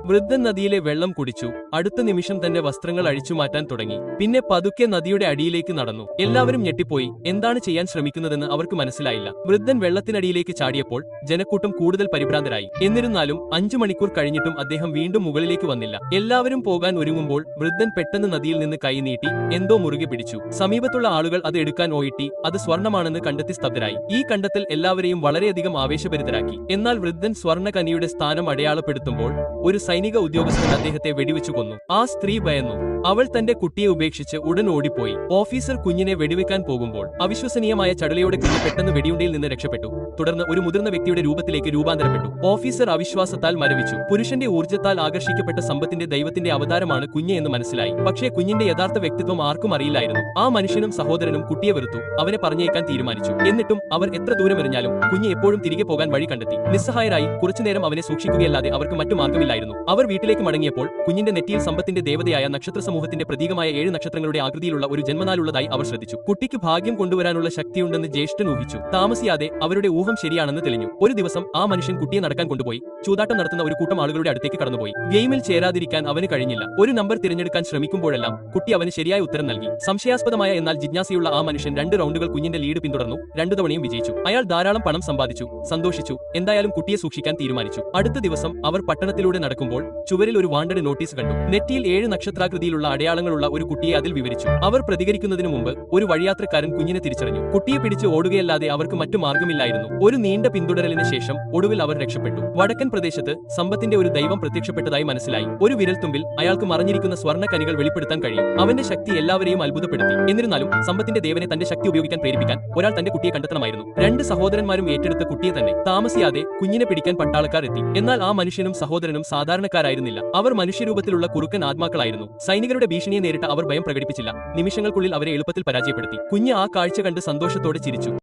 വൃദ്ധൻ നദിയിലെ വെള്ളം കുടിച്ചു. അടുത്ത നിമിഷം തന്റെ വസ്ത്രങ്ങൾ അഴിച്ചുമാറ്റാൻ തുടങ്ങി. പിന്നെ പതുക്കെ നദിയുടെ അടിയിലേക്ക് നടന്നു. എല്ലാവരും ഞെട്ടിപ്പോയി. എന്താണ് ചെയ്യാൻ ശ്രമിക്കുന്നതെന്ന് അവർക്ക് മനസ്സിലായില്ല. വൃദ്ധൻ വെള്ളത്തിനടിയിലേക്ക് ചാടിയപ്പോൾ ജനക്കൂട്ടം കൂടുതൽ പരിഭ്രാന്തരായി. എന്നിരുന്നാലും 5 മണിക്കൂർ കഴിഞ്ഞിട്ടും അദ്ദേഹം വീണ്ടും മുകളിലേക്ക് വന്നില്ല. എല്ലാവരും പോകാൻ ഒരുങ്ങുമ്പോൾ വൃദ്ധൻ പെട്ടെന്ന് നദിയിൽ നിന്ന് കൈ നീട്ടി എന്തോ മുറുകെ പിടിച്ചു. സമീപത്തുള്ള ആളുകൾ അത് എടുക്കാൻ ഓയിട്ടി അത് സ്വർണമാണെന്ന് കണ്ടെത്തി സ്തബ്ധരായി. ഈ കണ്ടെത്തൽ എല്ലാവരെയും വളരെയധികം ആവേശഭരിതരാക്കി. എന്നാൽ വൃദ്ധൻ സ്വർണ്ണഖനിയുടെ സ്ഥാനം അടയാളപ്പെടുത്തുമ്പോൾ ഒരു സൈനിക ഉദ്യോഗസ്ഥൻ അദ്ദേഹത്തെ വെടിവെച്ചു കൊന്നു. ആ സ്ത്രീ ഭയന്നു. അവൾ തന്റെ കുട്ടിയെ ഉപേക്ഷിച്ച് ഉടൻ ഓടിപ്പോയി. ഓഫീസർ കുഞ്ഞിനെ വെടിവെക്കാൻ പോകുമ്പോൾ അവിശ്വസനീയമായ ചടുലയോടെ കുഞ്ഞ് പെട്ടെന്ന് വെടിയുണ്ടയിൽ നിന്ന് രക്ഷപ്പെട്ടു. തുടർന്ന് ഒരു മുതിർന്ന വ്യക്തിയുടെ രൂപത്തിലേക്ക് രൂപാന്തരപ്പെട്ടു. ഓഫീസർ അവിശ്വാസത്താൽ മരവിച്ചു. പുരുഷന്റെ ഊർജ്ജത്താൽ ആകർഷിക്കപ്പെട്ട സമ്പത്തിന്റെ ദൈവത്തിന്റെ അവതാരമാണ് കുഞ്ഞ് എന്ന് മനസ്സിലായി. പക്ഷേ കുഞ്ഞിന്റെ യഥാർത്ഥ വ്യക്തിത്വം ആർക്കും അറിയില്ലായിരുന്നു. ആ മനുഷ്യനും സഹോദരനും കുട്ടിയെ വെറുത്തു. അവനെ പറഞ്ഞേക്കാൻ തീരുമാനിച്ചു. എന്നിട്ടും അവർ എത്ര ദൂരം എറിഞ്ഞാലും കുഞ്ഞ് എപ്പോഴും തിരികെ പോകാൻ വഴി കണ്ടെത്തി. നിസ്സഹായരായി കുറച്ചുനേരം അവനെ സൂക്ഷിക്കുകയല്ലാതെ അവർക്ക് മറ്റു മാർഗമില്ലായിരുന്നു. അവർ വീട്ടിലേക്ക് മടങ്ങിയപ്പോൾ കുഞ്ഞിന്റെ നെറ്റിയിൽ സമ്പത്തിന്റെ ദേവതയായ നക്ഷത്ര സമൂഹത്തിന്റെ പ്രതീകമായ 7 നക്ഷത്രങ്ങളുടെ ആകൃതിയിലുള്ള ഒരു ജന്മനാളുള്ളതായി അവർ ശ്രദ്ധിച്ചു. കുട്ടിക്ക് ഭാഗ്യം കൊണ്ടുവരാനുള്ള ശക്തിയുണ്ടെന്ന് ജ്യേഷ്ഠൻ ഊഹിച്ചു. താമസിയാതെ അവരുടെ ഊഹം ശരിയാണെന്ന് തെളിഞ്ഞു. ഒരു ദിവസം ആ മനുഷ്യൻ കുട്ടിയെ നടക്കാൻ കൊണ്ടുപോയി. ചൂതാട്ടം നടത്തുന്ന ഒരു കൂട്ടം ആളുകളുടെ അടുത്തേക്ക് കടന്നുപോയി. ഗെയിമിൽ ചേരാതിരിക്കാൻ അവന് കഴിഞ്ഞില്ല. ഒരു നമ്പർ തിരഞ്ഞെടുക്കാൻ ശ്രമിക്കുമ്പോഴെല്ലാം കുട്ടി അവന് ശരിയായ ഉത്തരം നൽകി. സംശയാസ്പദമായ എന്നാൽ ജിജ്ഞാസയുള്ള ആ മനുഷ്യൻ 2 റൗണ്ടുകൾ കുഞ്ഞിന്റെ ലീഡ് പിന്തുടർന്നു. 2 തവണയും വിജയിച്ചു. അയാൾ ധാരാളം പണം സമ്പാദിച്ചു. സന്തോഷിച്ചു. എന്തായാലും കുട്ടിയെ സൂക്ഷിക്കാൻ തീരുമാനിച്ചു. അടുത്ത ദിവസം അവർ പട്ടണത്തിലൂടെ നടക്കുമ്പോൾ ചുവരിൽ ഒരു വാണ്ടഡ് നോട്ടീസ് കണ്ടു. നെറ്റിയിൽ 7 നക്ഷത്രാകൃതിയിലുള്ള അടയാളങ്ങളുള്ള ഒരു കുട്ടിയെ അതിൽ വിവരിച്ചു. അവർ പ്രതികരിക്കുന്നതിനു മുമ്പ് ഒരു വഴിയാത്രക്കാരൻ കുഞ്ഞിനെ തിരിച്ചറിഞ്ഞു. കുട്ടിയെ പിടിച്ച് ഓടുകയല്ലാതെ അവർക്ക് മറ്റു മാർഗമില്ലായിരുന്നു. ഒരു നീണ്ട പിന്തുടരലിന് ശേഷം ഒടുവിൽ അവർ രക്ഷപ്പെട്ടു. വടക്കൻ പ്രദേശത്ത് സമ്പത്തിന്റെ ഒരു ദൈവം പ്രത്യക്ഷപ്പെട്ടതായി മനസ്സിലായി. ഒരു വിരൽത്തുമ്പിൽ അയാൾക്ക് മറഞ്ഞിരിക്കുന്ന സ്വർണ്ണ കനികൾ വെളിപ്പെടുത്താൻ കഴിയും. അവന്റെ ശക്തി എല്ലാവരെയും അത്ഭുതപ്പെടുത്തി. എന്നിരുന്നാലും സമ്പത്തിന്റെ ദേവനെ തന്റെ ശക്തി ഉപയോഗിക്കാൻ പ്രേരിപ്പിക്കാൻ ഒരാൾ തന്റെ കുട്ടിയെ കണ്ടെത്തണമായിരുന്നു. 2 സഹോദരന്മാരും ഏറ്റെടുത്ത കുട്ടിയെ തന്നെ. താമസിയാതെ കുഞ്ഞിനെ പിടിക്കാൻ പട്ടാളക്കാർ എത്തി. എന്നാൽ ആ മനുഷ്യനും സഹോദരനും സാധാരണക്കാരായിരുന്നില്ല. അവർ മനുഷ്യരൂപത്തിലുള്ള കുറുക്കൻ ആത്മാക്കളായിരുന്നു. സൈനികരുടെ ഭീഷണിയെ നേരിട്ട് അവർ ഭയം പ്രകടിപ്പിച്ചില്ല. നിമിഷങ്ങൾക്കുള്ളിൽ അവരെ എളുപ്പത്തിൽ പരാജയപ്പെടുത്തി. കുഞ്ഞ് ആ കാഴ്ച കണ്ട് സന്തോഷത്തോടെ ചിരിച്ചു.